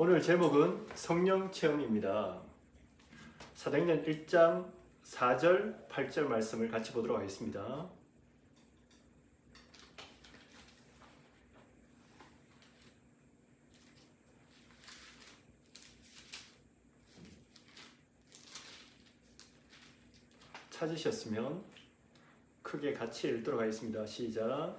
오늘 제목은 성령 체험입니다. 사도행전 1장 4절, 8절 말씀을 같이 보도록 하겠습니다. 찾으셨으면 크게 같이 읽도록 하겠습니다. 시작.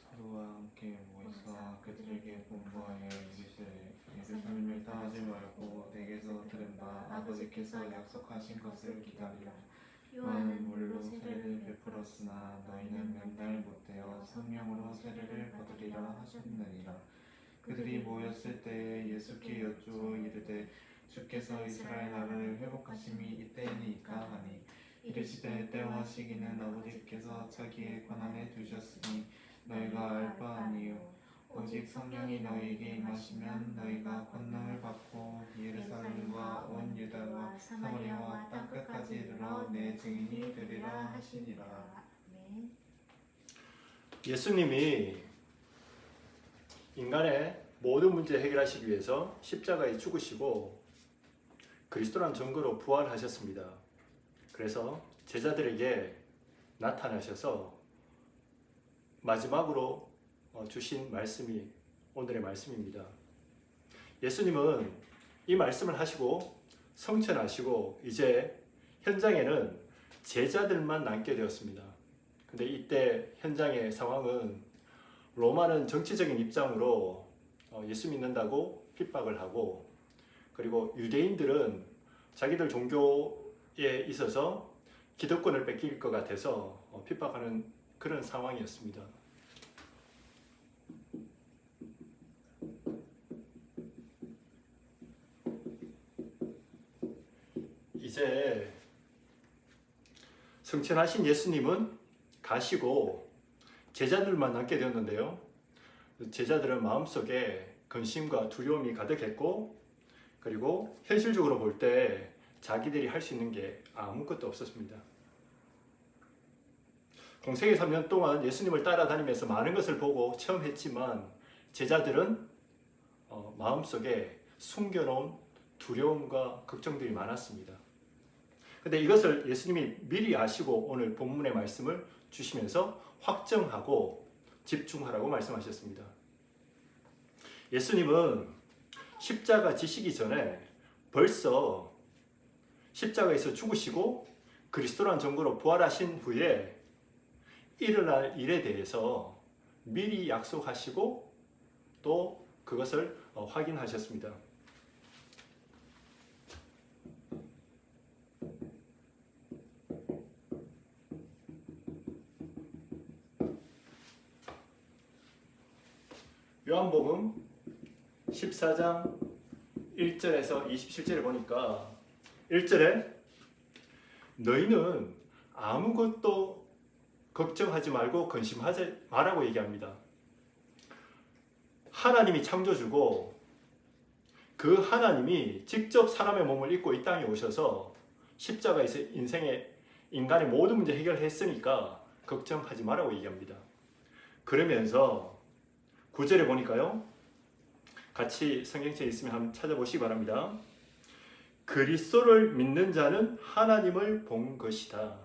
사도와 함께 모여서 그들에게 공부하여 이르시되 예루살렘을 떠나지 말고 내게서 들은 바 아버지께서 약속하신 것을 기다리라. 요한은 물로 세례를 베풀었으나 너희는 몇 날 못되어 성령으로 세례를 받으리라 하셨느니라. 그들이 모였을 때에 예수께 여쭈어 이르되 주께서 이스라엘 나라를 회복하심이 이때이니까 하니 이르시되 때와 시기는 아버지께서 자기의 권한에 두셨으니 너희가 알 바 아니요 오직 성령이 너희에게 임하시면 너희가 권능을 받고 예루살렘과 온 유다와 사마리아와 땅 끝까지 이르러 내 증인이 되리라 하시니라. 예수님이 인간의 모든 문제 해결하시기 위해서 십자가에 죽으시고 그리스도란 증거로 부활하셨습니다. 그래서 제자들에게 나타나셔서 마지막으로 주신 말씀이 오늘의 말씀입니다. 예수님은 이 말씀을 하시고 성천하시고 이제 현장에는 제자들만 남게 되었습니다. 근데 이때 현장의 상황은 로마는 정치적인 입장으로 예수 믿는다고 핍박을 하고, 그리고 유대인들은 자기들 종교에 있어서 기득권을 뺏길 것 같아서 핍박하는 그런 상황이었습니다. 이제 승천하신 예수님은 가시고 제자들만 남게 되었는데요. 제자들은 마음속에 근심과 두려움이 가득했고, 그리고 현실적으로 볼 때 자기들이 할 수 있는 게 아무것도 없었습니다. 공생애 3년 동안 예수님을 따라다니면서 많은 것을 보고 체험했지만 제자들은 마음속에 숨겨놓은 두려움과 걱정들이 많았습니다. 근데 이것을 예수님이 미리 아시고 오늘 본문의 말씀을 주시면서 확정하고 집중하라고 말씀하셨습니다. 예수님은 십자가 지시기 전에 벌써 십자가에서 죽으시고 그리스도란 증거로 부활하신 후에 일어날 일에 대해서 미리 약속하시고 또 그것을 확인하셨습니다. 요한복음 14장 1절에서 27절을 보니까 1절에 너희는 아무것도 걱정하지 말고 근심하지 말라고 얘기합니다. 하나님이 창조주고 그 하나님이 직접 사람의 몸을 입고 이 땅에 오셔서 십자가에서 인간의 모든 문제 해결했으니까 걱정하지 말라고 얘기합니다. 그러면서 9절에 보니까요, 같이 성경책에 있으면 한번 찾아보시기 바랍니다. 그리스도를 믿는 자는 하나님을 본 것이다.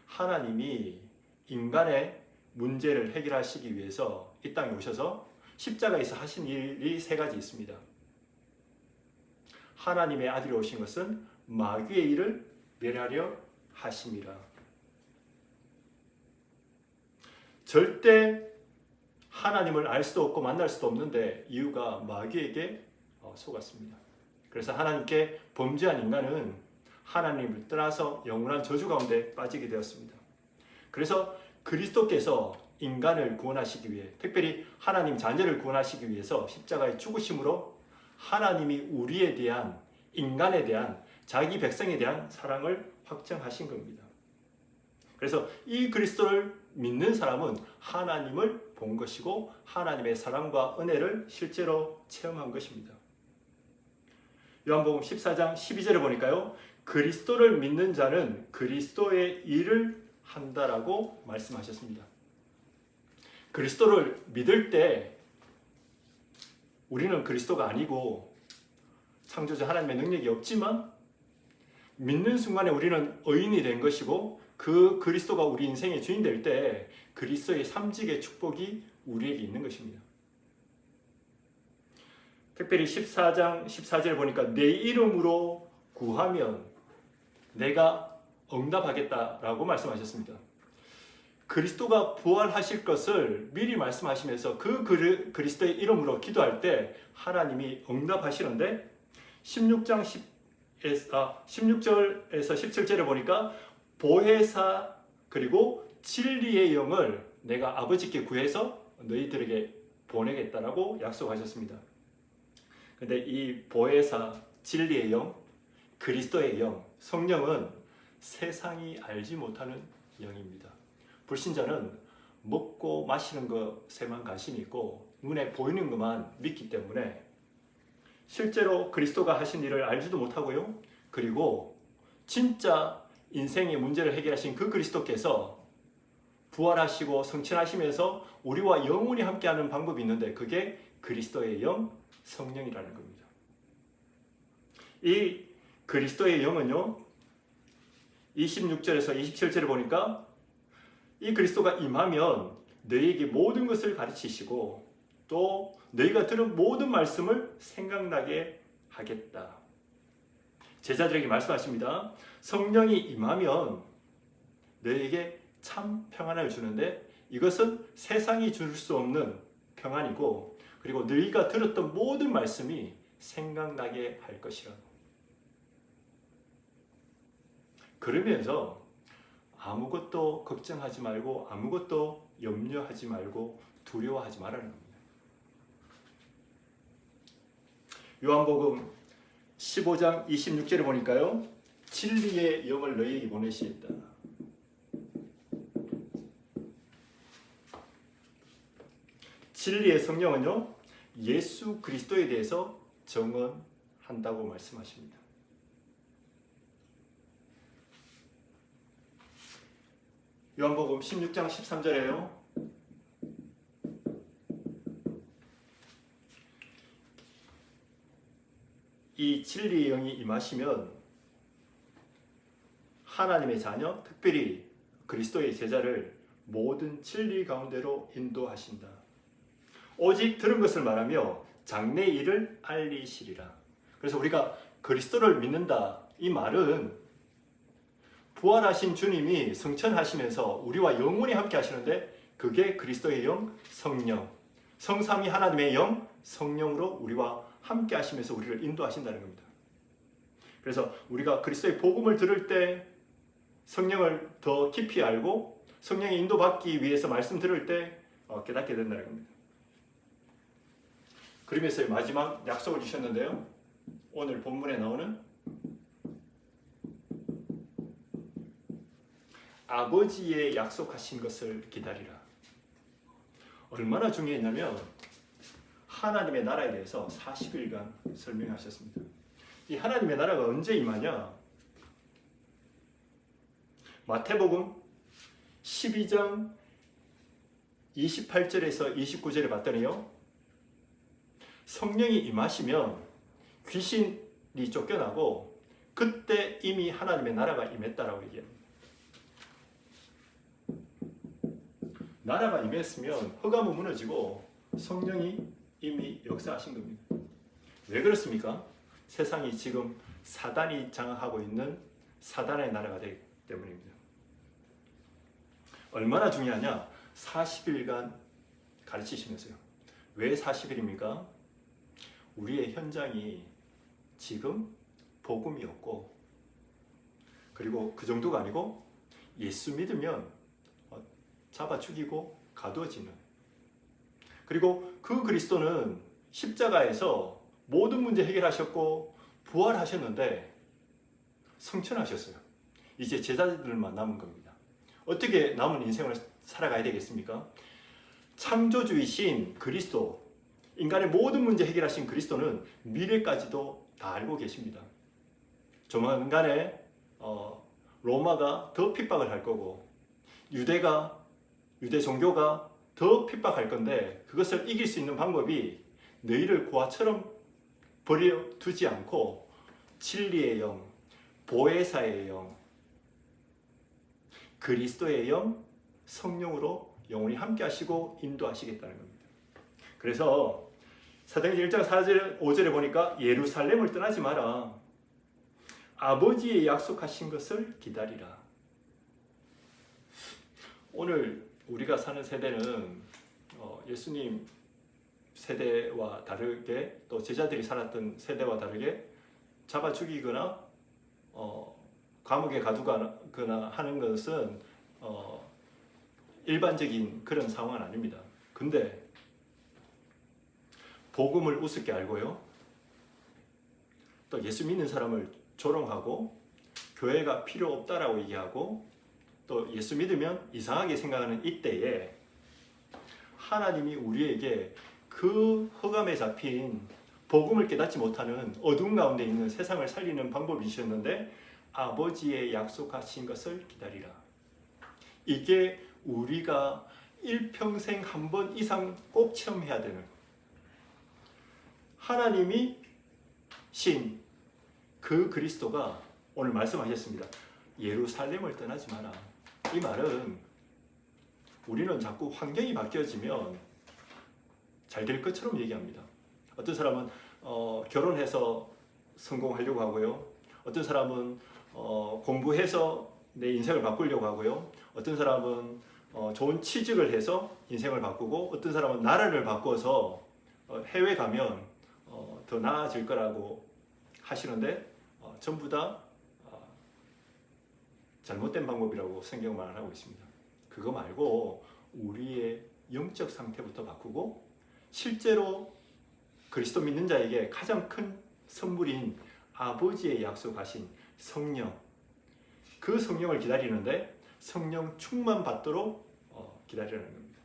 하나님이 인간의 문제를 해결하시기 위해서 이 땅에 오셔서 십자가에서 하신 일이 세 가지 있습니다. 하나님의 아들이 오신 것은 마귀의 일을 멸하려 하심이라. 절대 하나님을 알 수도 없고 만날 수도 없는데 이유가 마귀에게 속았습니다. 그래서 하나님께 범죄한 인간은 하나님을 떠나서 영원한 저주 가운데 빠지게 되었습니다. 그래서 그리스도께서 인간을 구원하시기 위해, 특별히 하나님 자녀를 구원하시기 위해서 십자가에 죽으심으로 하나님이 우리에 대한, 인간에 대한, 자기 백성에 대한 사랑을 확정하신 겁니다. 그래서 이 그리스도를 믿는 사람은 하나님을 본 것이고 하나님의 사랑과 은혜를 실제로 체험한 것입니다. 요한복음 14장 12절에 보니까요, 그리스도를 믿는 자는 그리스도의 일을 한다라고 말씀하셨습니다. 그리스도를 믿을 때 우리는 그리스도가 아니고 창조주 하나님의 능력이 없지만 믿는 순간에 우리는 의인이 된 것이고 그 그리스도가 우리 인생의 주인 될 때 그리스도의 삼직의 축복이 우리에게 있는 것입니다. 특별히 14장 14절 보니까 내 이름으로 구하면 내가 응답하겠다라고 말씀하셨습니다. 그리스도가 부활하실 것을 미리 말씀하시면서 그 그리스도의 이름으로 기도할 때 하나님이 응답하시는데 16절에서 17절에 보니까 보혜사 그리고 진리의 영을 내가 아버지께 구해서 너희들에게 보내겠다라고 약속하셨습니다. 근데 이 보혜사, 진리의 영, 그리스도의 영, 성령은 세상이 알지 못하는 영입니다. 불신자는 먹고 마시는 것에만 관심이 있고 눈에 보이는 것만 믿기 때문에 실제로 그리스도가 하신 일을 알지도 못하고요. 그리고 진짜 인생의 문제를 해결하신 그 그리스도께서 부활하시고 성취하시면서 우리와 영원히 함께하는 방법이 있는데 그게 그리스도의 영, 성령이라는 겁니다. 이 그리스도의 영은요. 26절에서 27절에 보니까 이 그리스도가 임하면 너희에게 모든 것을 가르치시고 또 너희가 들은 모든 말씀을 생각나게 하겠다. 제자들에게 말씀하십니다. 성령이 임하면 너희에게 참 평안을 주는데 이것은 세상이 줄 수 없는 평안이고 그리고 너희가 들었던 모든 말씀이 생각나게 할 것이라. 그러면서 아무것도 걱정하지 말고 아무것도 염려하지 말고 두려워하지 말라는 겁니다. 요한복음 15장 26절에 보니까요. 진리의 영을 너희에게 보내시겠다. 진리의 성령은요. 예수 그리스도에 대해서 증언한다고 말씀하십니다. 요한복음 16장 13절에요. 이 진리의 영이 임하시면 하나님의 자녀, 특별히 그리스도의 제자를 모든 진리 가운데로 인도하신다. 오직 들은 것을 말하며 장래 일을 알리시리라. 그래서 우리가 그리스도를 믿는다. 이 말은 부활하신 주님이 성천하시면서 우리와 영원히 함께 하시는데 그게 그리스도의 영, 성령, 성삼위 하나님의 영, 성령으로 우리와 함께 하시면서 우리를 인도하신다는 겁니다. 그래서 우리가 그리스도의 복음을 들을 때 성령을 더 깊이 알고 성령의 인도받기 위해서 말씀 들을 때 깨닫게 된다는 겁니다. 그러면서 마지막 약속을 주셨는데요. 오늘 본문에 나오는 아버지의 약속하신 것을 기다리라. 얼마나 중요했냐면 하나님의 나라에 대해서 40일간 설명하셨습니다. 이 하나님의 나라가 언제 임하냐? 마태복음 12장 28절에서 29절에 봤더니요. 성령이 임하시면 귀신이 쫓겨나고 그때 이미 하나님의 나라가 임했다라고 얘기합니다. 나라가 임했으면 흑암은 무너지고 성령이 이미 역사하신 겁니다. 왜 그렇습니까? 세상이 지금 사단이 장악하고 있는 사단의 나라가 되기 때문입니다. 얼마나 중요하냐? 40일간 가르치시면서요. 왜 40일입니까? 우리의 현장이 지금 복음이 없고 그리고 그 정도가 아니고 예수 믿으면 잡아 죽이고 가두어지는 그리고 그 그리스도는 십자가에서 모든 문제 해결하셨고 부활하셨는데 성천하셨어요. 이제 제자들만 남은 겁니다. 어떻게 남은 인생을 살아가야 되겠습니까? 창조주이신 그리스도, 인간의 모든 문제 해결하신 그리스도는 미래까지도 다 알고 계십니다. 조만간에 로마가 더 핍박을 할 거고 유대 종교가 더 핍박할 건데 그것을 이길 수 있는 방법이 너희를 고아처럼 버려두지 않고 진리의 영, 보혜사의 영, 그리스도의 영, 성령으로 영원히 함께 하시고 인도하시겠다는 겁니다. 그래서 사도행전 1장 4절 5절에 보니까 예루살렘을 떠나지 마라. 아버지의 약속하신 것을 기다리라. 오늘 우리가 사는 세대는 예수님 세대와 다르게 또 제자들이 살았던 세대와 다르게 잡아 죽이거나 감옥에 가두거나 하는 것은 일반적인 그런 상황은 아닙니다. 근데 복음을 우습게 알고요, 또 예수 믿는 사람을 조롱하고 교회가 필요 없다라고 얘기하고 또 예수 믿으면 이상하게 생각하는 이때에 하나님이 우리에게 그 흑암에 잡힌 복음을 깨닫지 못하는 어두운 가운데 있는 세상을 살리는 방법이 주셨는데, 아버지의 약속하신 것을 기다리라. 이게 우리가 일평생 한 번 이상 꼭 체험해야 되는, 하나님이 신 그 그리스도가 오늘 말씀하셨습니다. 예루살렘을 떠나지 마라. 이 말은 우리는 자꾸 환경이 바뀌어지면 잘 될 것처럼 얘기합니다. 어떤 사람은 결혼해서 성공하려고 하고요. 어떤 사람은 공부해서 내 인생을 바꾸려고 하고요. 어떤 사람은 좋은 취직을 해서 인생을 바꾸고, 어떤 사람은 나라를 바꿔서 해외 가면 더 나아질 거라고 하시는데 전부 다 잘못된 방법이라고 성경은 말하고 있습니다. 그거 말고 우리의 영적 상태부터 바꾸고, 실제로 그리스도 믿는 자에게 가장 큰 선물인 아버지의 약속하신 성령, 그 성령을 기다리는데 성령 충만 받도록 기다리라는 겁니다.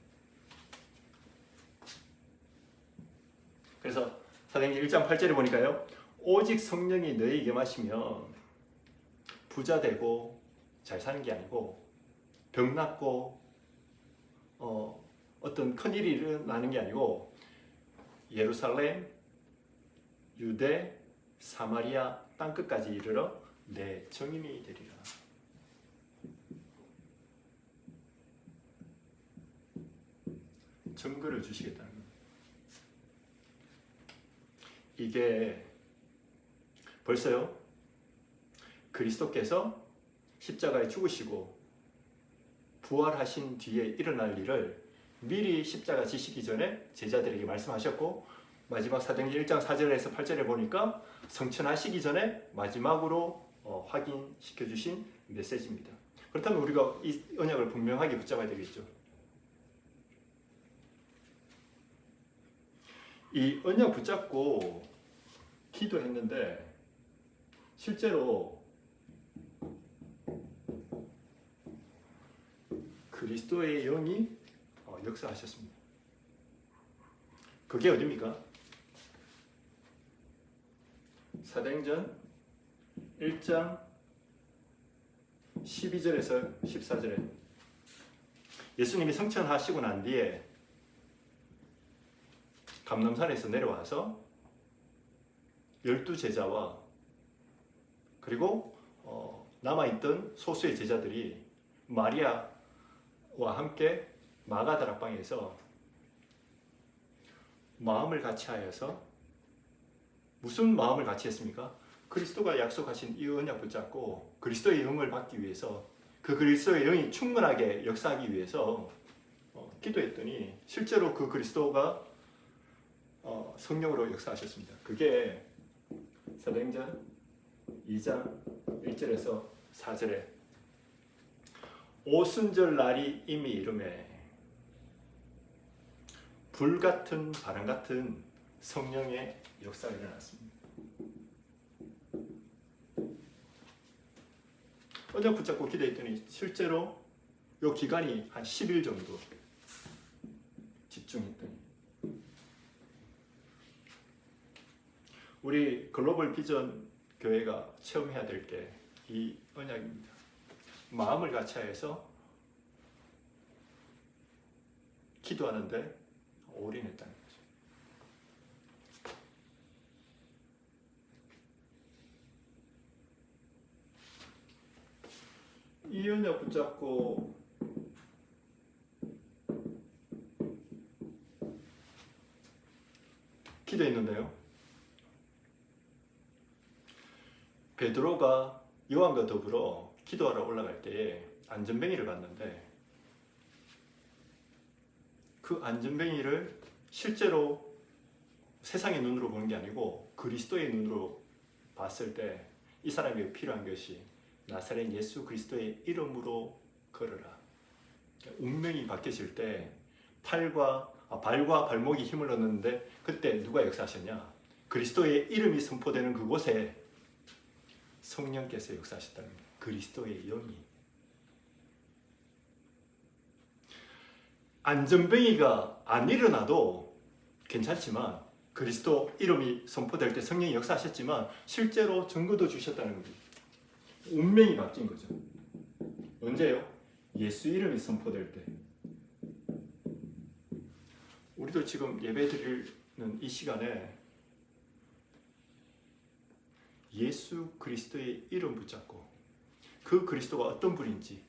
그래서 사도행전 1장 8절에 보니까요, 오직 성령이 너희에게 마시면 부자 되고 잘 사는 게 아니고, 병 낫고 어떤 큰일이 일어나는 게 아니고, 예루살렘, 유대, 사마리아 땅끝까지 이르러 내 증인이 되리라. 증거를 주시겠다는 겁니다. 이게 벌써요, 그리스도께서 십자가에 죽으시고 부활하신 뒤에 일어날 일을 미리 십자가 지시기 전에 제자들에게 말씀하셨고, 마지막 사도행전 1장 4절에서 8절에 보니까 성천하시기 전에 마지막으로 확인시켜 주신 메시지입니다. 그렇다면 우리가 이 언약을 분명하게 붙잡아야 되겠죠. 이 언약 붙잡고 기도했는데 실제로 그리스도의 영이 역사하셨습니다. 그게 어디입니까? 사도행전 1장 12절에서 14절에 예수님이 성천하시고 난 뒤에 감람산에서 내려와서 12제자와 그리고 남아있던 소수의 제자들이 마리아와 함께 마가다락방에서 마음을 같이 하여서, 무슨 마음을 같이 했습니까? 그리스도가 약속하신 이 언약 붙잡고 그리스도의 영을 받기 위해서, 그 그리스도의 영이 충분하게 역사하기 위해서 기도했더니 실제로 그 그리스도가 성령으로 역사하셨습니다. 그게 사도행전 2장 1절에서 4절에 오순절 날이 이미 이르매 불같은 바람 같은 성령의 역사가 일어났습니다. 언약 붙잡고 기도했더니 실제로 이 기간이 한 10일 정도 집중했더니, 우리 글로벌 비전 교회가 체험해야 될 게 이 언약입니다. 마음을 같이 해서 기도하는데 올인했다는 거죠. 이 언약 붙잡고 기도했는데요. 베드로가 요한과 더불어 기도하러 올라갈 때에 안전뱅이를 봤는데 그 안전뱅이를 실제로 세상의 눈으로 보는 게 아니고 그리스도의 눈으로 봤을 때 이 사람에게 필요한 것이 나사렛 예수 그리스도의 이름으로 걸어라. 운명이 바뀌어질 때 발과 발목이 힘을 얻는데 그때 누가 역사하셨냐? 그리스도의 이름이 선포되는 그곳에 성령께서 역사하셨다는 거예요. 그리스도의 영이. 안전뱅이가 안 일어나도 괜찮지만 그리스도 이름이 선포될 때 성령이 역사하셨지만 실제로 증거도 주셨다는 겁니다. 운명이 바뀐 거죠. 언제요? 예수 이름이 선포될 때. 우리도 지금 예배 드리는 이 시간에 예수 그리스도의 이름 붙잡고 그 그리스도가 어떤 분인지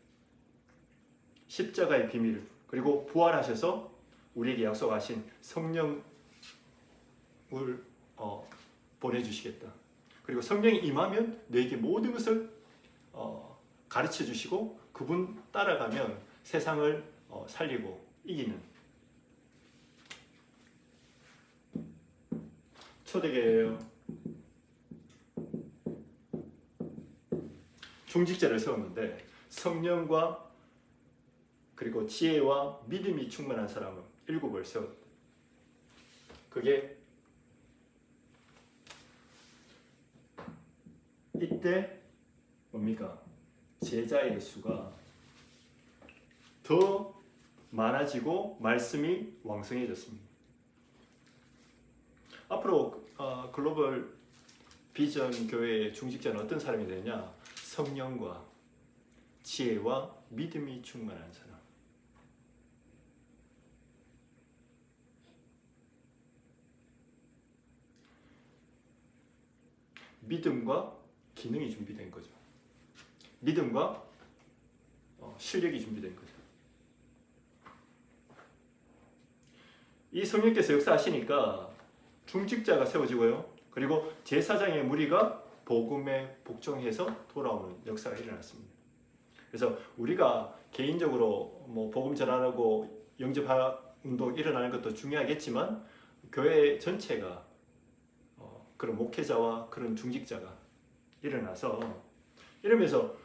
십자가의 비밀 그리고 부활하셔서 우리에게 약속하신 성령을 보내주시겠다. 그리고 성령이 임하면 너에게 모든 것을 가르쳐 주시고 그분 따라가면 세상을 살리고 이기는 초대교회예요. 중직자를 세웠는데 성령과 그리고 지혜와 믿음이 충만한 사람은 7을 세웠다. 그게 이때 뭡니까? 제자의 수가 더 많아지고 말씀이 왕성해졌습니다. 앞으로 글로벌 비전 교회의 중직자는 어떤 사람이 되냐? 성령과 지혜와 믿음이 충만한 사람. 믿음과 기능이 준비된 거죠. 믿음과 실력이 준비된 거죠. 이 성령께서 역사하시니까 중직자가 세워지고요. 그리고 제사장의 무리가 복음에 복종해서 돌아오는 역사가 일어났습니다. 그래서 우리가 개인적으로 복음 전하고 영접 운동 일어나는 것도 중요하겠지만 교회 전체가 그런 목회자와 그런 중직자가 일어나서 이러면서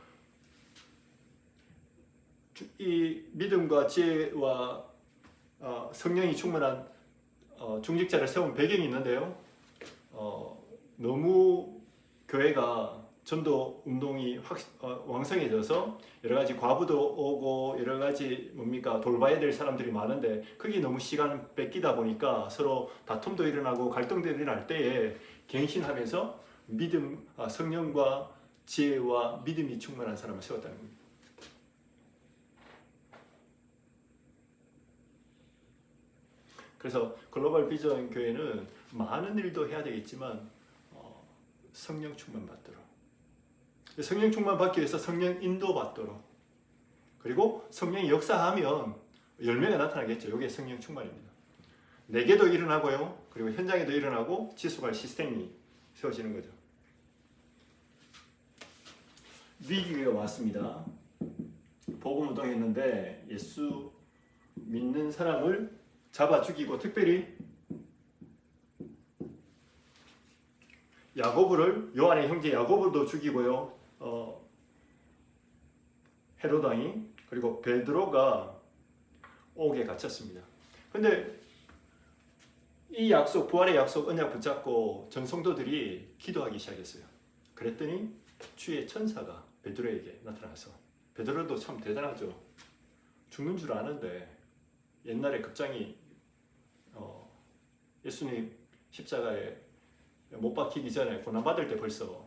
이 믿음과 지혜와 성령이 충만한 중직자를 세운 배경이 있는데요. 너무 교회가 전도 운동이 왕성해져서 여러 가지 과부도 오고 여러 가지 돌봐야 될 사람들이 많은데 그게 너무 시간 뺏기다 보니까 서로 다툼도 일어나고 갈등도 일어날 때에 갱신하면서 믿음, 성령과 지혜와 믿음이 충만한 사람을 세웠다는 겁니다. 그래서 글로벌 비전 교회는 많은 일도 해야 되겠지만 성령 충만 받도록, 성령 충만 받기 위해서 성령 인도 받도록, 그리고 성령이 역사하면 열매가 나타나겠죠. 이게 성령 충만입니다. 내게도 일어나고요. 그리고 현장에도 일어나고 지속할 시스템이 세워지는 거죠. 위기가 왔습니다. 복음 운동했는데 예수 믿는 사람을 잡아 죽이고 특별히 야고보를, 요한의 형제 야고보도 죽이고요. 헤롯 왕이, 그리고 베드로가 옥에 갇혔습니다. 근데 이 약속, 부활의 약속 언약 붙잡고 전 성도들이 기도하기 시작했어요. 그랬더니 주의 천사가 베드로에게 나타나서, 베드로도 참 대단하죠. 죽는 줄 아는데 옛날에 급장이 예수님 십자가에 못 박히기 전에 고난받을 때 벌써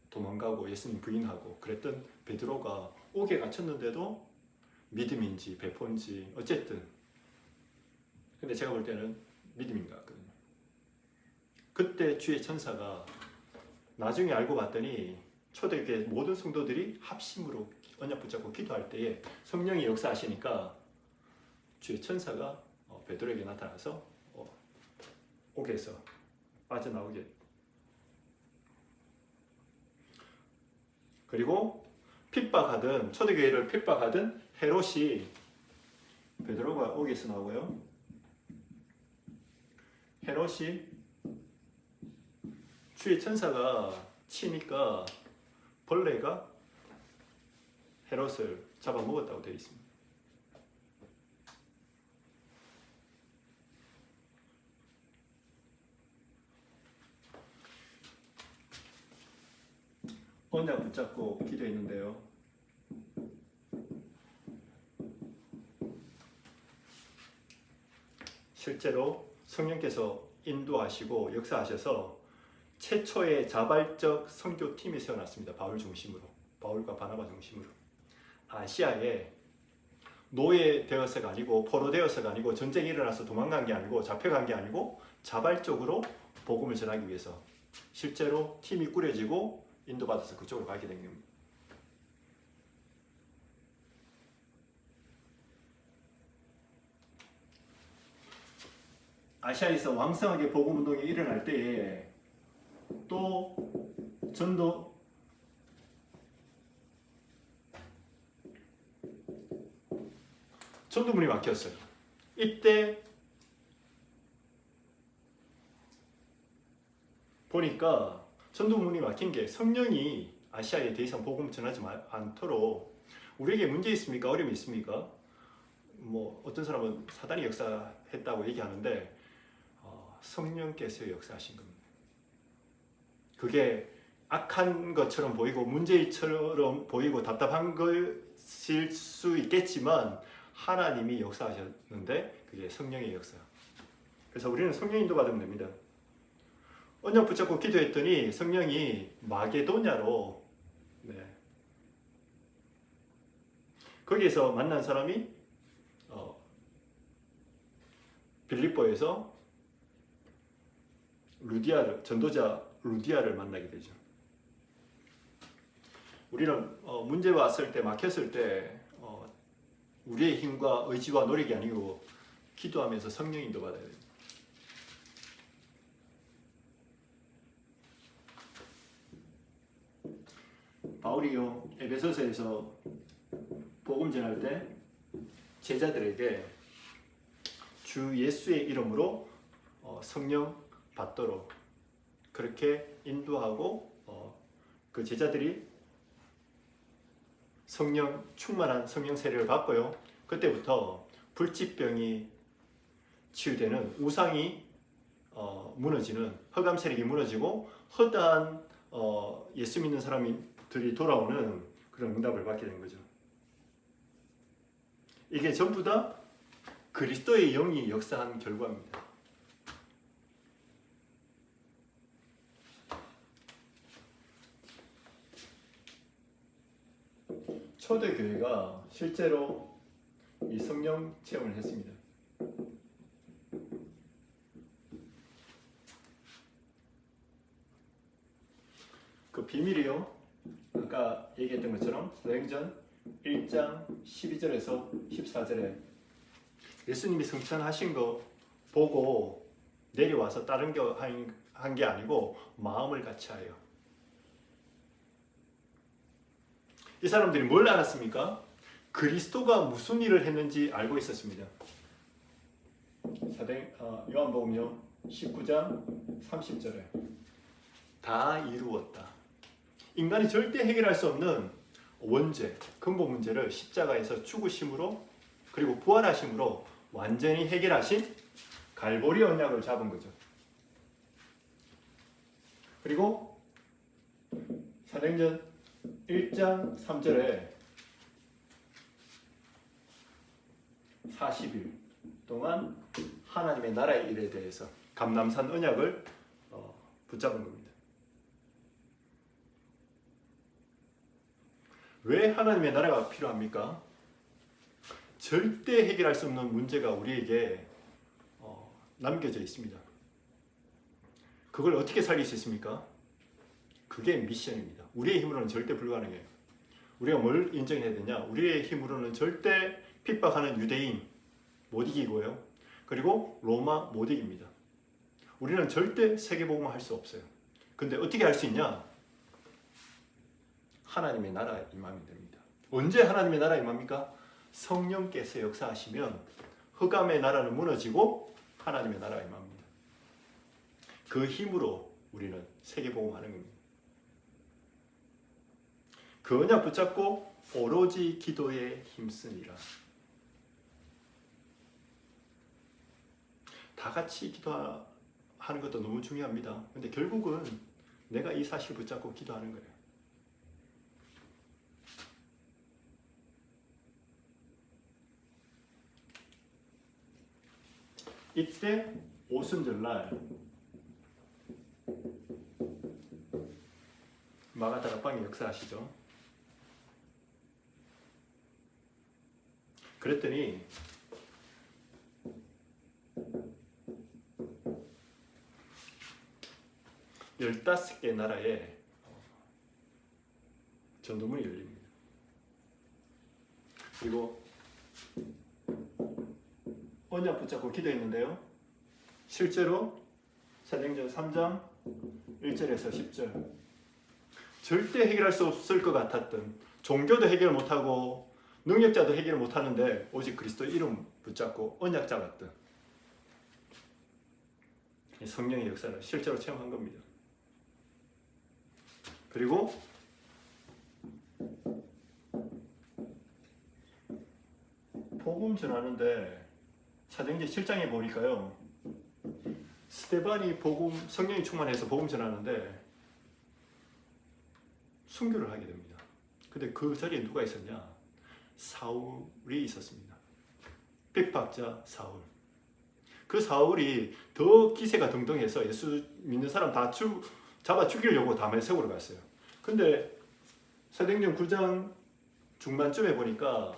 도망가고 예수님 부인하고 그랬던 베드로가 옥에 갇혔는데도 믿음인지 배포인지 어쨌든, 근데 제가 볼 때는 믿음인 것 같거든요. 그때 주의 천사가 나중에 알고 봤더니 초대교회 모든 성도들이 합심으로 언약 붙잡고 기도할 때에 성령이 역사하시니까 주의 천사가 베드로에게 나타나서 옥에서 빠져나오게. 그리고 핍박하던 초대교회를 핍박하던 헤롯이 베드로가 옥에서 나오고요. 헤롯이 주의 천사가 치니까 벌레가 헤롯을 잡아먹었다고 되어 있습니다. 언약 붙잡고 기도했는데요. 실제로 성령께서 인도하시고 역사하셔서 최초의 자발적 선교팀이 세워났습니다. 바울 중심으로, 바울과 바나바 중심으로. 아시아에 노예되어서가 아니고 포로되어서가 아니고 전쟁이 일어나서 도망간 게 아니고 잡혀간 게 아니고 자발적으로 복음을 전하기 위해서 실제로 팀이 꾸려지고 인도받아서 그쪽으로 가게 된 겁니다. 아시아에서 왕성하게 복음 운동이 일어날 때에 또 전도문이 막혔어요. 이때 보니까 전도문이 막힌 게 성령이 아시아에 더 이상 복음 전하지 않도록 우리에게 문제 있습니까? 어려움이 있습니까? 뭐 어떤 사람은 사단이 역사했다고 얘기하는데 성령께서 역사하신 겁니다. 그게 악한 것처럼 보이고 문제처럼 보이고 답답한 것일 수 있겠지만 하나님이 역사하셨는데 그게 성령의 역사. 그래서 우리는 성령 인도 받으면 됩니다. 언약 붙잡고 기도했더니 성령이 마게도냐로 거기에서 만난 사람이 빌립보에서 전도자 루디아를 만나게 되죠. 우리는 문제가 왔을 때, 막혔을 때 우리의 힘과 의지와 노력이 아니고 기도하면서 성령 인도 받아야 돼요. 바울이요 에베소서에서 복음 전할 때 제자들에게 주 예수의 이름으로 성령 받도록 그렇게 인도하고 그 제자들이 성령 충만한 성령 세례를 받고요. 그때부터 불치병이 치유되는 우상이 무너지는 흑암 세력이 무너지고 허다한 예수 믿는 사람들이 돌아오는 그런 응답을 받게 된 거죠. 이게 전부 다 그리스도의 영이 역사한 결과입니다. 초대교회가 실제로 이 성령 체험을 했습니다. 그 비밀이요. 아까 얘기했던 것처럼 사도행전 1장 12절에서 14절에 예수님이 승천하신 거 보고 내려와서 다른 거 한 게 아니고 마음을 같이 하여. 이 사람들이 뭘 알았습니까? 그리스도가 무슨 일을 했는지 알고 있었습니다. 요한복음요 19장 30절에 다 이루었다. 인간이 절대 해결할 수 없는 원죄, 근본 문제를 십자가에서 죽으심으로 그리고 부활하심으로 완전히 해결하신 갈보리 언약을 잡은 거죠. 그리고 사도행전 1장 3절에 40일 동안 하나님의 나라의 일에 대해서 감람산 언약을 붙잡은 겁니다. 왜 하나님의 나라가 필요합니까? 절대 해결할 수 없는 문제가 우리에게 남겨져 있습니다. 그걸 어떻게 살릴 수 있습니까? 그게 미션입니다. 우리의 힘으로는 절대 불가능해요. 우리가 뭘 인정해야 되냐? 우리의 힘으로는 절대 핍박하는 유대인 못 이기고요. 그리고 로마 못 이깁니다. 우리는 절대 세계복음을 할 수 없어요. 근데 어떻게 할 수 있냐? 하나님의 나라에 임하면 됩니다. 언제 하나님의 나라에 임합니까? 성령께서 역사하시면 흑암의 나라는 무너지고 하나님의 나라에 임합니다. 그 힘으로 우리는 세계복음하는 겁니다. 그 언약 붙잡고 오로지 기도에 힘쓰니라. 다 같이 기도하는 것도 너무 중요합니다. 근데 결국은 내가 이 사실 붙잡고 기도하는 거예요. 이때 오순절날 마가다락방이 역사하시죠. 그랬더니 15개 나라에 전도문이 열립니다. 그리고 언약 붙잡고 기도했는데요. 실제로 사도행전 3장 1절에서 10절 절대 해결할 수 없을 것 같았던 종교도 해결 못하고 능력자도 해결 못하는데 오직 그리스도 이름 붙잡고 언약 잡았던 성령의 역사를 실제로 체험한 겁니다. 그리고 복음 전하는데 사도행전 7장에 보니까요. 스데반이 성령이 충만해서 복음 전하는데 순교를 하게 됩니다. 근데 그 자리에 누가 있었냐? 사울이 있었습니다. 핍박자 사울. 그 사울이 더 기세가 등등해서 예수 믿는 사람 다 잡아 죽이려고 다메섹으로 갔어요. 근데 사도행전 9장 중반쯤에 보니까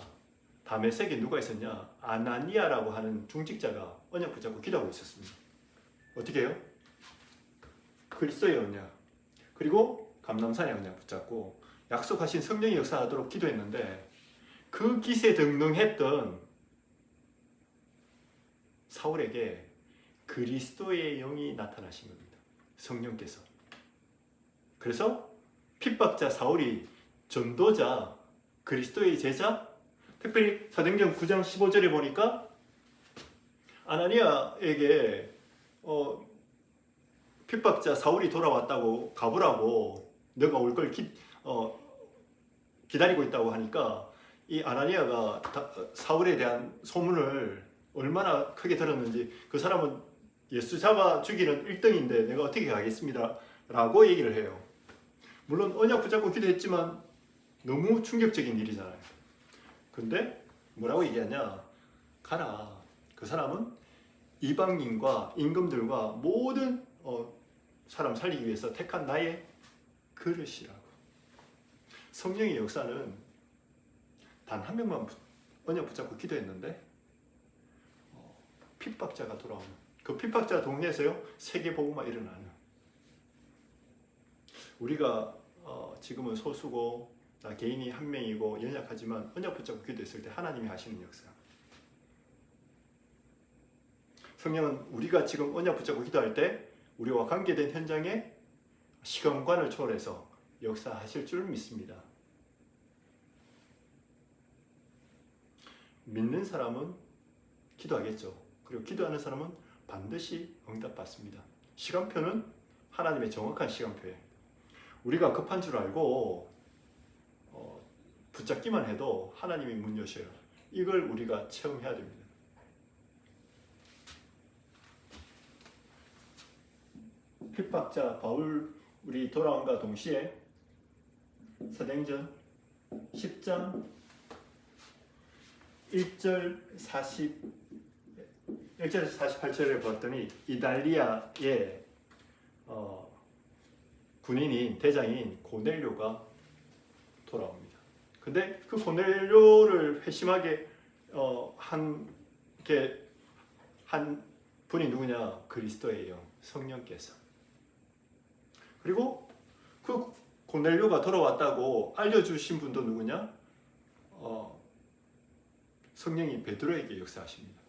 다메섹에 누가 있었냐? 아나니아라고 하는 중직자가 언약 붙잡고 기도하고 있었습니다. 어떻게 해요? 그리스도의 언약. 그리고 감람산의 언약 붙잡고 약속하신 성령이 역사하도록 기도했는데 그 기세 등등했던 사울에게 그리스도의 영이 나타나신 겁니다. 성령께서. 그래서 핍박자 사울이 전도자, 그리스도의 제자, 특별히 사도행전 9장 15절에 보니까 아나니아에게 핍박자 사울이 돌아왔다고 가보라고 너가 올 걸 기다리고 있다고 하니까 이 아나니아가 사울에 대한 소문을 얼마나 크게 들었는지 그 사람은 예수 잡아 죽이는 1등인데 내가 어떻게 가겠습니다 라고 얘기를 해요. 물론 언약 붙잡고 기도했지만 너무 충격적인 일이잖아요. 근데 뭐라고 얘기하냐? 가라. 그 사람은 이방인과 임금들과 모든 사람 살리기 위해서 택한 나의 그릇이라고. 성령의 역사는 단 한 명만 언약 붙잡고 기도했는데 핍박자가 돌아오는 그 핍박자 동네에서요 세계 복음화 일어나는. 우리가 지금은 소수고 나 개인이 한 명이고 연약하지만 언약 붙잡고 기도했을 때 하나님이 하시는 역사. 성령은 우리가 지금 언약 붙잡고 기도할 때 우리와 관계된 현장에 시간관을 초월해서 역사하실 줄 믿습니다. 믿는 사람은 기도하겠죠. 그리고 기도하는 사람은 반드시 응답받습니다. 시간표는 하나님의 정확한 시간표예요. 우리가 급한 줄 알고 붙잡기만 해도 하나님이 문 여셔요. 이걸 우리가 체험해야 됩니다. 핍박자 바울이 돌아온과 동시에 사도행전 10장 1절 48절에 보았더니 이달리아의 군인인 대장인 고넬료가 돌아옵니다. 근데 그 고넬료를 회심하게 한 분이 누구냐? 그리스도의 영, 성령께서. 그리고 그 고넬료가 돌아왔다고 알려주신 분도 누구냐? 성령이 베드로에게 역사하십니다.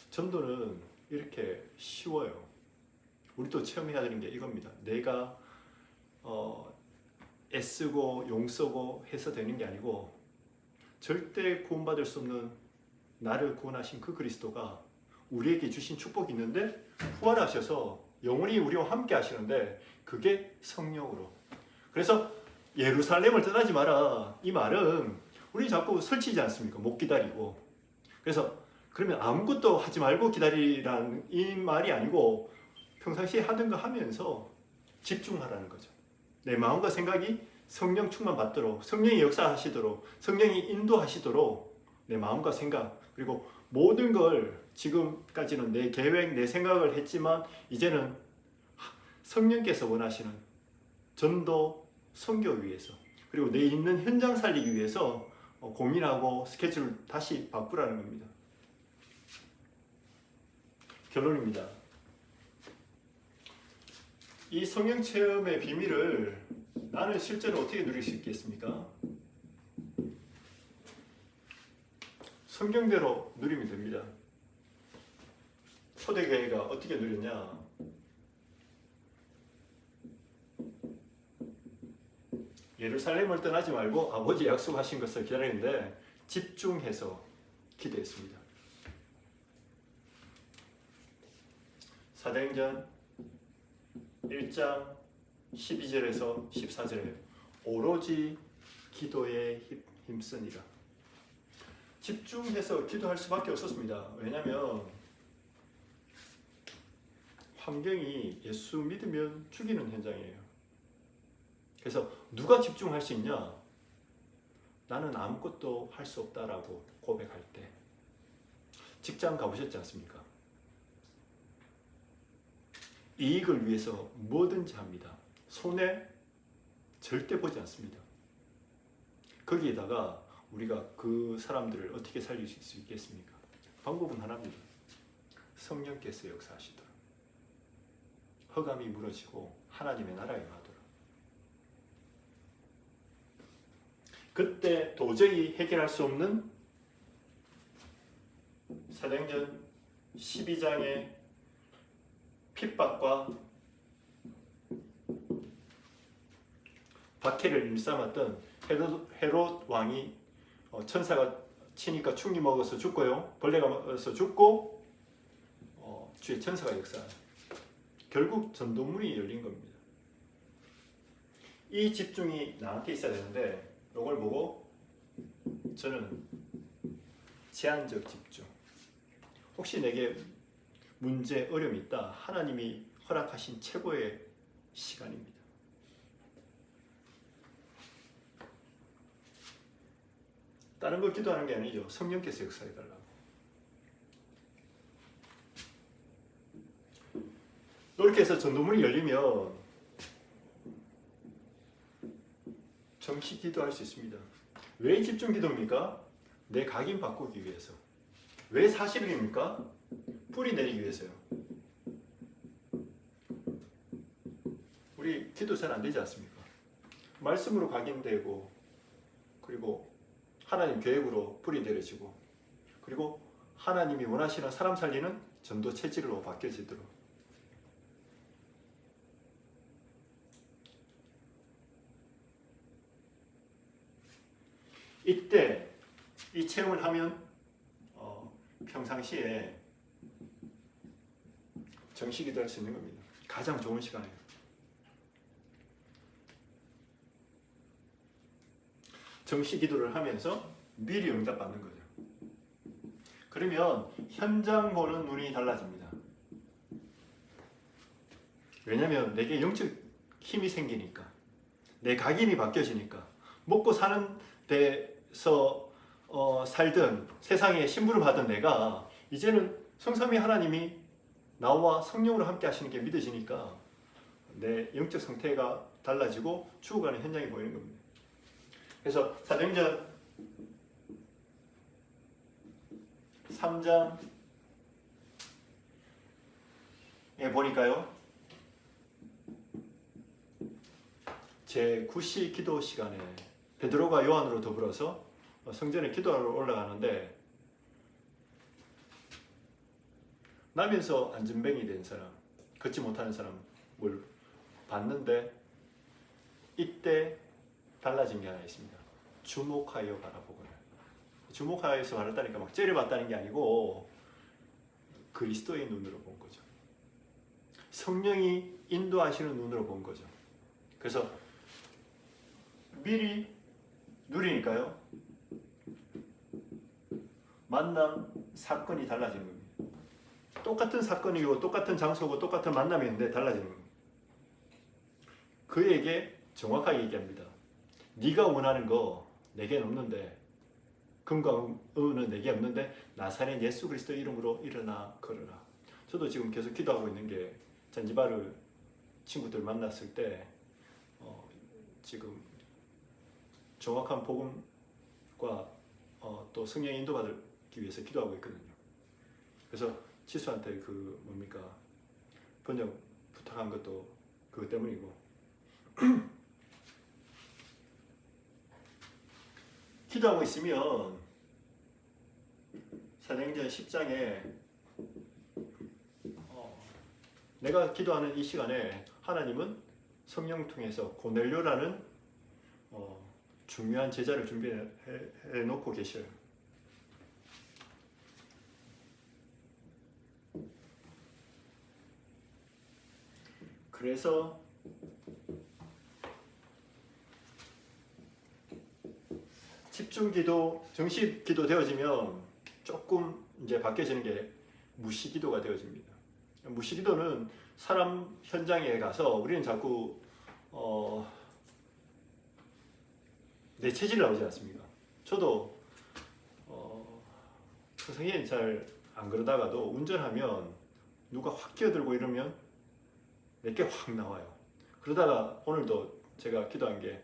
전도는 이렇게 쉬워요. 우리도 체험해야 되는 게 이겁니다. 내가 애쓰고 용쓰고 해서 되는 게 아니고 절대 구원받을 수 없는 나를 구원하신 그 그리스도가 우리에게 주신 축복이 있는데 부활하셔서 영원히 우리와 함께 하시는데 그게 성령으로. 그래서 예루살렘을 떠나지 마라. 이 말은 우리 자꾸 설치지 않습니까? 못 기다리고. 그래서 그러면 아무것도 하지 말고 기다리라는 이 말이 아니고 평상시에 하던 거 하면서 집중하라는 거죠. 내 마음과 생각이 성령 충만 받도록, 성령이 역사하시도록, 성령이 인도하시도록 내 마음과 생각, 그리고 모든 걸 지금까지는 내 계획, 내 생각을 했지만 이제는 성령께서 원하시는 전도, 선교 위해서, 그리고 내 있는 현장 살리기 위해서 고민하고 스케줄을 다시 바꾸라는 겁니다. 결론입니다. 이 성령 체험의 비밀을 나는 실제로 어떻게 누릴 수 있겠습니까? 성경대로 누리면 됩니다. 초대교회가 어떻게 누렸냐? 예루살렘을 떠나지 말고 아버지 약속하신 것을 기다리는데 집중해서 기도했습니다. 사도행전 1장 12절에서 14절에 오로지 기도에 힘쓰니라. 집중해서 기도할 수밖에 없었습니다. 왜냐하면 환경이 예수 믿으면 죽이는 현장이에요. 그래서 누가 집중할 수 있냐? 나는 아무것도 할 수 없다라고 고백할 때. 직장 가보셨지 않습니까? 이익을 위해서 뭐든지 합니다. 손해 절대 보지 않습니다. 거기에다가 우리가 그 사람들을 어떻게 살릴 수 있겠습니까? 방법은 하나입니다. 성령께서 역사하시도록. 허감이 무너지고 하나님의 나라에 가도록. 그때 도저히 해결할 수 없는 사도행전 12장의 핍박과 박해를 일삼았던 헤롯 왕이 천사가 치니까 충이 먹어서 죽고요. 벌레가 먹어서 죽고 주의 천사가 역사하는. 결국 전도문이 열린 겁니다. 이 집중이 나한테 있어야 되는데 이걸 보고 저는 제한적 집중. 혹시 내게 문제, 어려움이 있다. 하나님이 허락하신 최고의 시간입니다. 다른 걸 기도하는 게 아니죠. 성령께서 역사해달라고. 이렇게 해서 전도문이 열리면 정시 기도할 수 있습니다. 왜 집중 기도입니까? 내 각인 바꾸기 위해서. 왜 40일입니까? 뿌리 내리기 위해서요. 우리 기도 잘 안 되지 않습니까? 말씀으로 각인되고, 그리고 하나님 계획으로 뿌리 내려지고, 그리고 하나님이 원하시는 사람 살리는 전도 체질로 바뀌어지도록. 이때 이 체험을 하면 평상시에 정시 기도할 수 있는 겁니다. 가장 좋은 시간이에요. 정시 기도를 하면서 미리 응답받는 거죠. 그러면 현장 보는 눈이 달라집니다. 왜냐하면 내게 영적 힘이 생기니까, 내 각인이 바뀌어지니까, 먹고 사는 데서 살던 세상에 신부를 받은 내가 이제는 성삼위 하나님이 나와 성령으로 함께 하시는 게 믿어지니까 내 영적 상태가 달라지고 죽어가는 현장이 보이는 겁니다. 그래서 사도행전 3장에 보니까요, 제9시 기도 시간에 베드로가 요한으로 더불어서 성전에 기도하러 올라가는데 나면서 안전뱅이 된 사람, 걷지 못하는 사람을 봤는데 이때 달라진 게 하나 있습니다. 주목하여 바라보거라. 주목하여서 바랐다니까 막 째려봤다는 게 아니고 그리스도의 눈으로 본 거죠. 성령이 인도하시는 눈으로 본 거죠. 그래서 미리 누리니까요. 만남 사건이 달라지는 겁니다. 똑같은 사건이고 똑같은 장소고 똑같은 만남이었는데 달라지는 겁니다. 그에게 정확하게 얘기합니다. 네가 원하는 거 내겐 없는데, 금과 은은 내게 없는데 나사렛 예수 그리스도 이름으로 일어나 걸어라. 저도 지금 계속 기도하고 있는 게 잔지바르 친구들 만났을 때 지금 정확한 복음과 또 성령 인도받기 위해서 기도하고 있거든요. 그래서 치수한테 그 뭡니까 번역 부탁한 것도 그것 때문이고 기도하고 있으면 사도행전 10장에 내가 기도하는 이 시간에 하나님은 성령 통해서 고넬료라는 중요한 제자를 준비해 놓고 계셔요. 그래서 집중기도, 정식기도 되어지면 조금 이제 바뀌어지는 게 무시기도가 되어집니다. 무시기도는 사람 현장에 가서 우리는 자꾸 내 체질이 나오지 않습니까? 저도 성인이 잘 안 그러다가도 운전하면 누가 확 끼어들고 이러면 내게 확 나와요. 그러다가 오늘도 제가 기도한 게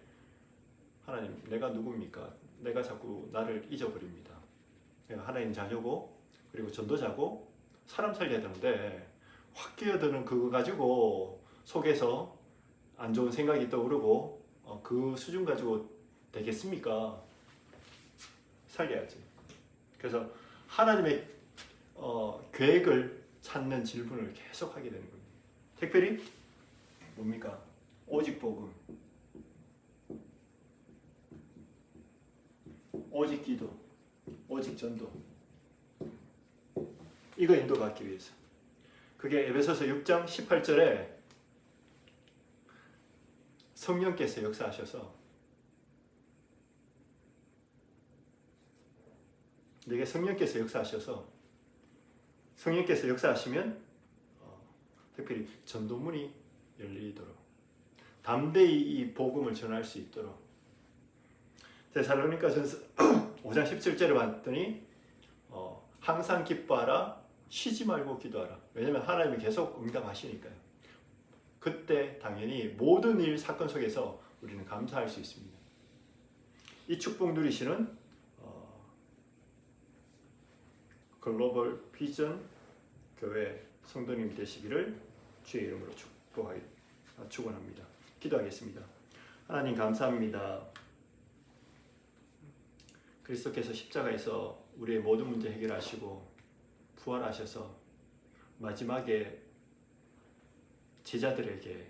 하나님 내가 누굽니까? 내가 자꾸 나를 잊어버립니다. 내가 하나님 자녀고 그리고 전도자고 사람 살려야 되는데 확 끼어드는 그거 가지고 속에서 안 좋은 생각이 떠오르고 그 수준 가지고 되겠습니까? 살려야지. 그래서 하나님의 계획을 찾는 질문을 계속 하게 되는 겁니다. 특별히 뭡니까? 오직 복음, 오직 기도, 오직 전도. 이거 인도받기 위해서. 그게 에베소서 6장 18절에 성령께서 역사하셔서 내게 성령께서 역사하시면 특별히 전도문이 열리도록 담대히 이 복음을 전할 수 있도록. 데살로니가전서 5장 17절에 봤더니 항상 기뻐하라, 쉬지 말고 기도하라. 왜냐하면 하나님이 계속 응답하시니까요. 그때 당연히 모든 일 사건 속에서 우리는 감사할 수 있습니다. 이 축복 누리시는 글로벌 비전 교회 성도님 되시기를 주의 이름으로 축원합니다. 기도하겠습니다. 하나님 감사합니다. 그리스도께서 십자가에서 우리의 모든 문제 해결하시고 부활하셔서 마지막에 제자들에게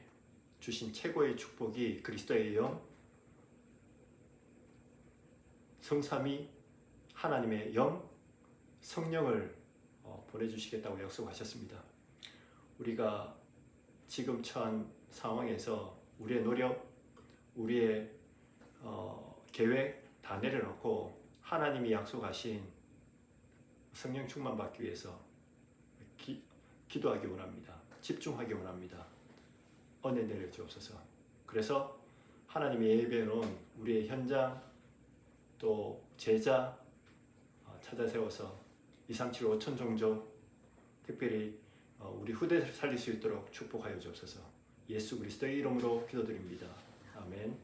주신 최고의 축복이 그리스도의 영, 성삼위 하나님의 영, 성령을 보내주시겠다고 약속하셨습니다. 우리가 지금 처한 상황에서 우리의 노력, 우리의 계획 다 내려놓고 하나님이 약속하신 성령 충만 받기 위해서 기도하기 원합니다. 집중하기 원합니다. 은혜 내려 주옵소서. 그래서 하나님이 예비해 놓은 우리의 현장 또 제자 찾아 세워서 237 5천 종족 특별히 우리 후대를 살릴 수 있도록 축복하여 주옵소서. 예수 그리스도의 이름으로 기도드립니다. 아멘.